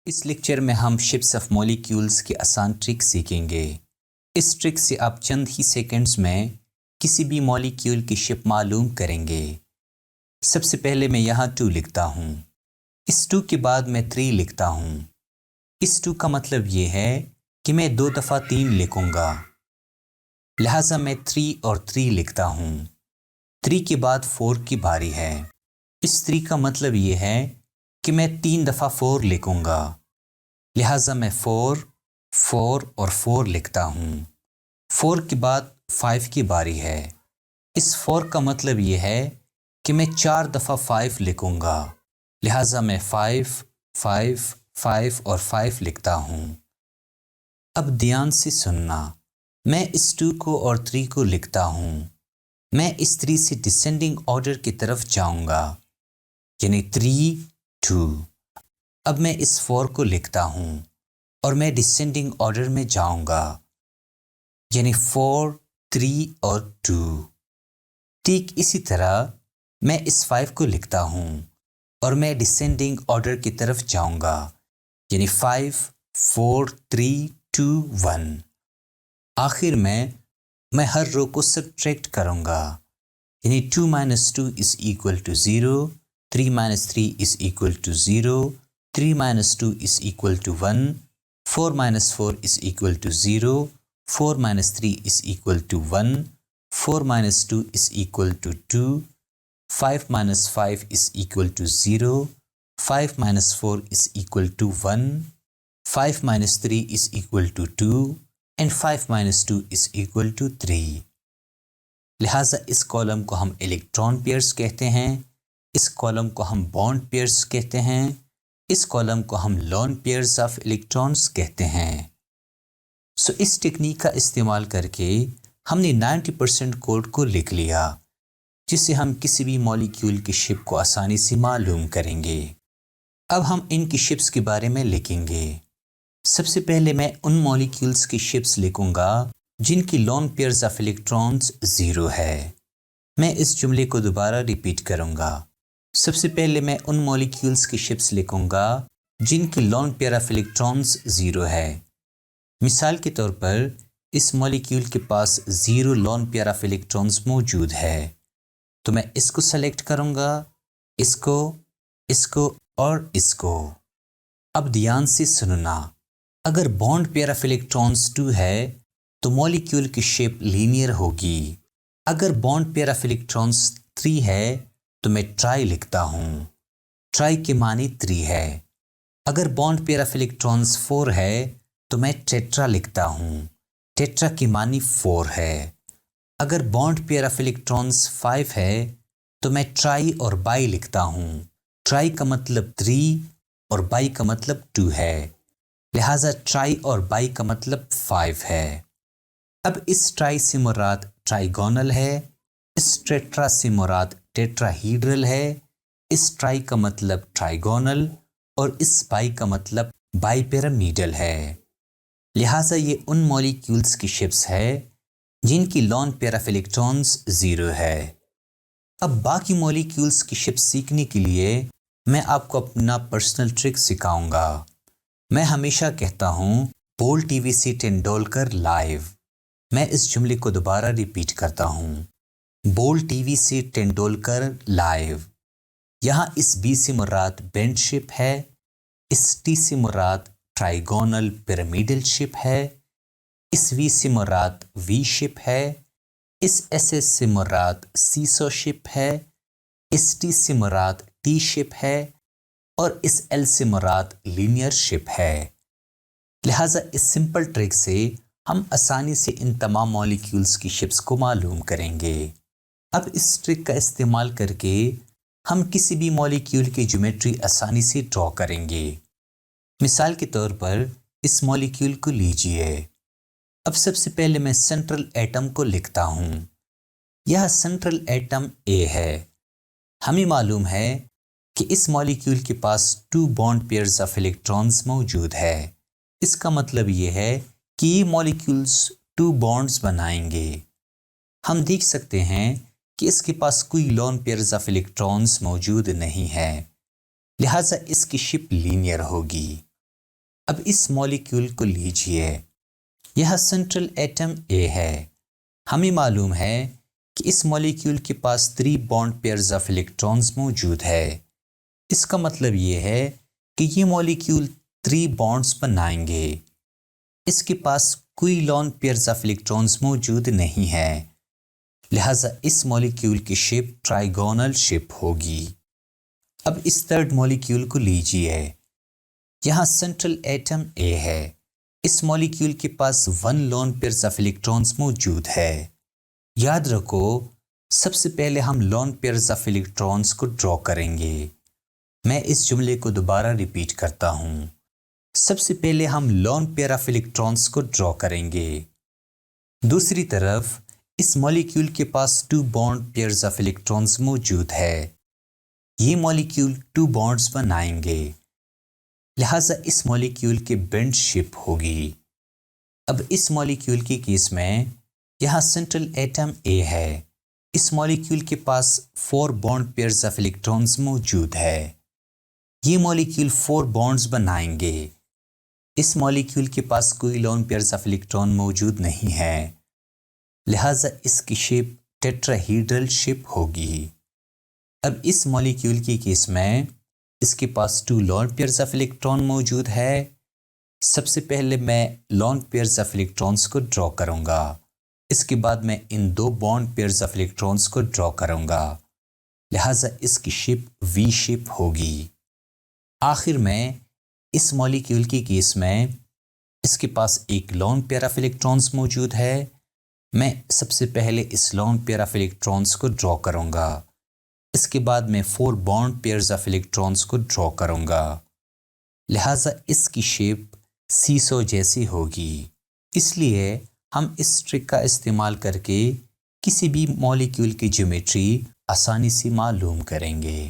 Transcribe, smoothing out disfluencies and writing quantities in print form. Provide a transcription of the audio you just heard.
اس lecture میں ہم ships of molecules کی آسان ٹرک سیکھیں گے۔ اس ٹرک سے آپ چند ہی سیکنڈز میں کسی بھی مالیکیول کی شپ معلوم کریں گے۔ سب سے پہلے میں یہاں 2 لکھتا ہوں۔ اس 2 کے بعد میں 3 لکھتا ہوں۔ اس 2 کا مطلب یہ ہے کہ میں 2 دفعہ 3 لکھوں گا، لہٰذا میں 3 اور 3 لکھتا ہوں۔ 3 کے بعد 4 کی باری ہے۔ اس 3 کا مطلب یہ ہے کہ میں 3 دفعہ 4 لکھوں گا، لہٰذا میں 4 اور 4 لکھتا ہوں۔ 4 کے بعد 5 کی باری ہے۔ اس 4 کا مطلب یہ ہے کہ میں 4 دفعہ 5 لکھوں گا، لہٰذا میں 5 اور 5 لکھتا ہوں۔ اب دھیان سے سننا، میں اس 2 کو اور 3 کو لکھتا ہوں۔ میں اس 3 سے ڈسینڈنگ آرڈر کی طرف جاؤں گا، یعنی 3 2۔ اب میں اس 4 کو لکھتا ہوں اور میں ڈسینڈنگ آرڈر میں جاؤں گا، یعنی 4 3 اور 2۔ ٹھیک اسی طرح میں اس 5 کو لکھتا ہوں اور میں ڈسینڈنگ آرڈر کی طرف جاؤں گا، یعنی 5 4 3 2 1۔ آخر میں ہر رو کو سبٹریکٹ کروں گا، یعنی 2 - 2 = 0، 3 - 3 = 0، 3 - 2 = 1، 4 - 4 = 0، 4 - 3 = 1، 4 - 2 = 2، 5 - 5 = 0، 5 - 4 = 1، 5 - 3 = 2، and 5 - 2 = 3۔ لہٰذا اس کالم کو ہم الیکٹران پیئرز کہتے ہیں، اس کالم کو ہم بانڈ پیئرز کہتے ہیں، اس کالم کو ہم لون پیئرز آف الیکٹرانز کہتے ہیں۔ اس ٹیکنیک کا استعمال کر کے ہم نے 90% کوڈ کو لکھ لیا، جس سے ہم کسی بھی مالیکیول کی شپ کو آسانی سے معلوم کریں گے۔ اب ہم ان کی شپس کے بارے میں لکھیں گے۔ سب سے پہلے میں ان مالیکیولز کی شپس لکھوں گا جن کی لون پیئرز آف الیکٹرانز 0 ہے۔ میں اس جملے کو دوبارہ ریپیٹ کروں گا۔ سب سے پہلے میں ان مالیکیولز کی شپس لکھوں گا جن کی لون پیئر آف الیکٹرانز 0 ہے۔ مثال کے طور پر اس مالیکیول کے پاس 0 لون پیئر آف الیکٹرانز موجود ہے، تو میں اس کو سلیکٹ کروں گا، اس کو اور اس کو۔ اب دھیان سے سننا، اگر بانڈ پیئر آف الیکٹرانز 2 ہے تو مالیکیول کی شپ لینئر ہوگی۔ اگر بانڈ پیئر آف الیکٹرانز 3 ہے تو میں ٹرائی لکھتا ہوں، ٹرائی کے معنی 3 ہے۔ اگر بانڈ پیئر آف الیکٹرانز 4 ہے تو میں ٹیٹرا لکھتا ہوں، ٹیٹرا کی معنی 4 ہے۔ اگر بانڈ پیئر آف الیکٹرانز 5 ہے تو میں ٹرائی اور بائی لکھتا ہوں، ٹرائی کا مطلب 3 اور بائی کا مطلب 2 ہے، لہٰذا ٹرائی اور بائی کا مطلب 5 ہے۔ اب اس ٹرائی سے مراد ٹرائیگونل ہے، اس ٹیٹرا سے مراد ٹیٹرا ہیڈرل ہے، اس ٹرائی کا مطلب ٹرائیگونل اور اس بائی کا مطلب بائی پیرامیڈل ہے۔ لہٰذا یہ ان مالیکیولز کی شپس ہے جن کی لون پیئر آف الیکٹرانز 0 ہے۔ اب باقی مالیکیولز کی شپس سیکھنے کے لیے میں آپ کو اپنا پرسنل ٹرک سکھاؤں گا۔ میں ہمیشہ کہتا ہوں بول ٹی وی سے ٹنڈولکر لائیو۔ میں اس جملے کو دوبارہ ریپیٹ کرتا ہوں، بول ٹی وی سے ٹنڈولکر لائیو۔ یہاں اس بی سے مراد بینڈ شپ ہے، اس ٹی سے مراد ٹرائیگونل پیرامیڈل شپ ہے، اس وی سے مراد وی شپ ہے، اس ایس ایس سے مراد سیسو شپ ہے، اس ٹی سے مراد ٹی شپ ہے اور اس ایل سے مراد لینئر شپ ہے۔ لہٰذا اس سمپل ٹرک سے ہم آسانی سے ان تمام مالیکیولز کی شپس کو معلوم کریں گے۔ اب اس ٹرک کا استعمال کر کے ہم کسی بھی مالیکیول کی جیومیٹری آسانی سے ڈرا کریں گے۔ مثال کے طور پر اس مالیکیول کو لیجئے۔ اب سب سے پہلے میں سینٹرل ایٹم کو لکھتا ہوں۔ یہ سینٹرل ایٹم A ہے۔ ہمیں معلوم ہے کہ اس مالیکیول کے پاس 2 بانڈ پیئرز آف الیکٹرانز موجود ہے۔ اس کا مطلب یہ ہے کہ یہ مالیکیولز 2 بانڈز بنائیں گے۔ ہم دیکھ سکتے ہیں کہ اس کے پاس کوئی لون پیئرز آف الیکٹرانز موجود نہیں ہے، لہٰذا اس کی شپ لینئر ہوگی۔ اب اس مالیکیول کو لیجئے، یہ سینٹرل ایٹم اے ہے۔ ہمیں معلوم ہے کہ اس مالیکیول کے پاس 3 بانڈ پیئرز آف الیکٹرانز موجود ہے۔ اس کا مطلب یہ ہے کہ یہ مالیکیول 3 بانڈز بنائیں گے۔ اس کے پاس کوئی لون پیئرز آف الیکٹرانز موجود نہیں ہے، لہٰذا اس مالیکیول کی شیپ ٹرائیگونل شیپ ہوگی۔ اب اس تھرڈ مالیکیول کو لیجئے، یہاں سینٹرل ایٹم اے ہے۔ اس مالیکیول کے پاس 1 لون پیئرز آف الیکٹرانز موجود ہے۔ یاد رکھو، سب سے پہلے ہم لون پیئرز آف الیکٹرانز کو ڈرا کریں گے۔ میں اس جملے کو دوبارہ ریپیٹ کرتا ہوں۔ سب سے پہلے ہم لون پیئر آف الیکٹرانز کو ڈرا کریں گے۔ دوسری طرف اس مالیکیول کے پاس 2 بانڈ پیئرز آف الیکٹرانز موجود ہے۔ یہ مالیکیول 2 بانڈز بنائیں گے، لہٰذا اس مالیکیول کی بینڈ شیپ ہوگی۔ اب اس مالیکیول کے کیس میں یہاں سینٹرل ایٹم اے ہے۔ اس مالیکیول کے پاس 4 بانڈ پیئرز آف الیکٹرانز موجود ہے۔ یہ مالیکیول 4 بانڈز بنائیں گے۔ اس مالیکیول کے پاس کوئی لون پیئرز آف الیکٹران موجود نہیں ہے، لہٰذا اس کی شیپ ٹیٹراہیڈرل شیپ ہوگی۔ اب اس مالیکیول کے کیس میں اس کے پاس 2 لون پیئرز آف الیکٹران موجود ہے۔ سب سے پہلے میں لون پیئرز آف الیکٹرانز کو ڈرا کروں گا، اس کے بعد میں ان 2 بانڈ پیئرز آف الیکٹرانز کو ڈرا کروں گا، لہٰذا اس کی شیپ وی شیپ ہوگی۔ آخر میں اس مالیکیول کی کیس میں اس کے پاس ایک لون پیئر آف الیکٹرانز موجود ہے۔ میں سب سے پہلے اس لون پیئر آف الیکٹرانز کو ڈرا کروں گا، اس کے بعد میں 4 بانڈ پیئرز آف الیکٹرانز کو ڈرا کروں گا، لہٰذا اس کی شیپ سیسو جیسی ہوگی۔ اس لیے ہم اس ٹرک کا استعمال کر کے کسی بھی مالیکیول کی جیومیٹری آسانی سے معلوم کریں گے۔